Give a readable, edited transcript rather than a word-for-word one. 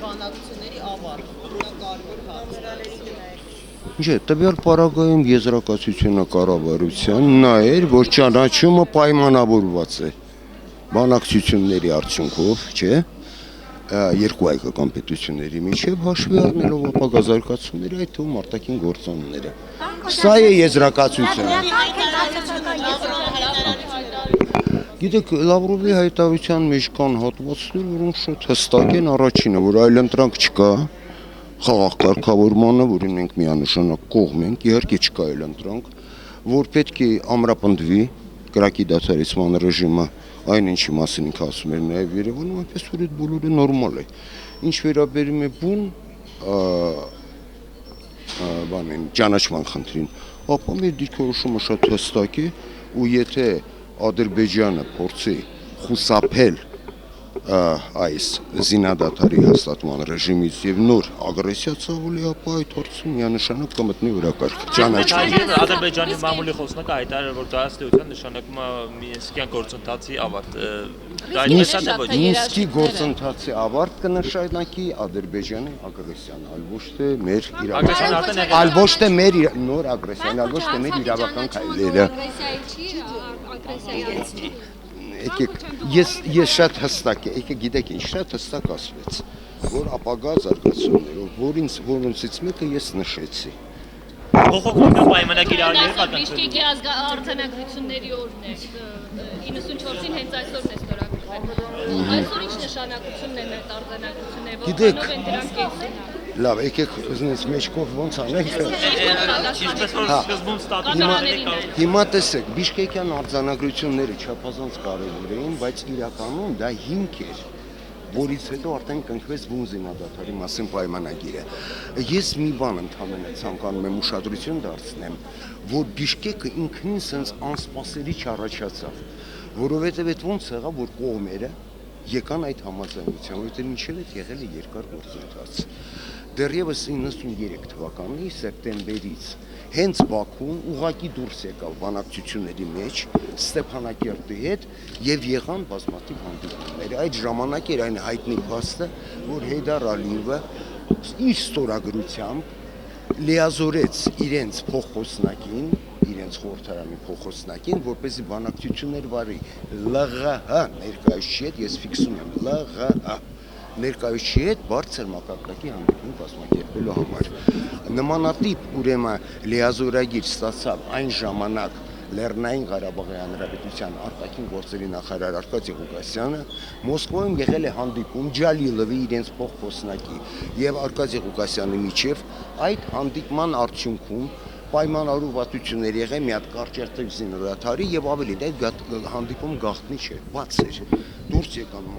բանակցությունների ավարտ, դա կարևոր հարց է։ Չէ, տվյալ պարագայում եզրակացությունը կառավարության նա էր, որ ճանաչումը պայմանավորված է բանակցությունների արդյունքով, չէ՞, երկու հայկական պետությունների միջև հաշվի առնելով ապագա զարգացումները, այդ թվում արտաքին գործոնները։ Սա է եզրակացությունը։ Գիտեք, Լավրովի հայտարարության մեջ կան հատվածներ, որոնք շատ հստակ են, առաջինը, որ այլընտրանք չկա խաղաղ կարգավորմանը, որին մենք միանշանակ կողմ ենք, իհարկե չկա այլընտրանք, որ պետք է ամրապնդվի կրակի դադարեցման ռեժիմը, այն ինչի մասին ինքը ասում էր նաև Երևանում, այնպես որ այդ բոլորը նորմալ է։ Ինչ վերաբերում է բուն ճանաչման խնդրին, ապա մեր դիրքորոշումը շատ հստակ է, ու եթե Ադրբեջանը փորձի խուսափել այս զինադադարի հաստատման ռեժիմից եւ նոր ագրեսիա ցավալի, ապա այդ հարցում միանշանակ կմտնի օրակարգ ճանաչման։ Ադրբեջանի մամուլի խոսնակը հայտարարել որ դա ըստ նշանակում է Մինսկյան գործընթացի ավարտ։ Մինսկի գործընթացի ավարտ կնշանակի Ադրբեջանի ագրեսիան, այլ ոչ թե մեր այլ ոչ թե մեր նոր ագրեսիան, այլ ոչ թե մեր իրավական քայլերը։ Եկեք, ես շատ հստակ եմ, եկեք գիտեք ինչ, շատ հստակ ասվեց, որ ապագա զարգացումներով, որոնցից մեկը ես նշեցի։ Փոխօգնական պայմանագիր Բիշկեկի արձանագրությունների օրն է, 94-ին հենց այսօրն է ստորագրվել։ Այսօր ինչ նշանակությունն են այդ արձանագրությունները, որքանով են դրանք կեսում։ Լավ, եկեք ուզնից մեջքով ոնց անենք։ Ինչպես որ սկզբում ստատուտները Հիմա տեսեք, Բիշկեկյան արձանագրությունները չափազանց կարևոր էին, բայց իրականում դա հիմք էր, որից հետո արդեն կնքվեց բուն զինադադարի մասին պայմանագիրը։ Ես մի բան ընդհանրապես ցանկանում եմ ուշադրություն դարձնեմ, որ Բիշկեկը ինքնին sense անսպասելի չառաջացավ, որովհետև այդ ոնց եղավ, որ կողմերը եկան այդ համաձայնության, որովհետև մինչև այդ եղել է երկար գործընթաց։ Դեռևս 93 թվականի սեպտեմբերից հենց Բաքուն ուղղակի դուրս եկավ բանակցությունների մեջ Ստեփանակերտի հետ եւ եղան բազմաթիվ հանդիպումներ։ Այդ ժամանակ էր այն հայտնի փաստը, որ Հեյդար Ալիևը իր ստորագրությամբ լիազորեց իրենց փոխխոսնակին, իրենց խորհրդարանի փոխխոսնակին, որպեսզի բանակցություններ վարի ԼՂՀ ներկայացուցիչ հետ, ես ֆիքսում եմ ԼՂՀ ներկայացուցիչի հետ բարձր մակարդակի հանդիպում կազմակերպելու համար։ Նմանատիպ ուրեմն լիազորագիր ստացավ այն ժամանակ Լեռնային Ղարաբաղի Հանրապետության արտաքին գործերի նախարար Արկադի Ղուկասյանը, Մոսկվայում եղել է հանդիպում Ջալիլովի իրենց փոխխոսնակի եւ Արկադի Ղուկասյանի միջև, այդ հանդիպման արդյունքում պայմանավորվածություններ եղել մի հատ կարճատև զինադադարի եւ ավելին այդ հանդիպում գաղտնի չէր, բաց էր, դուրս եկան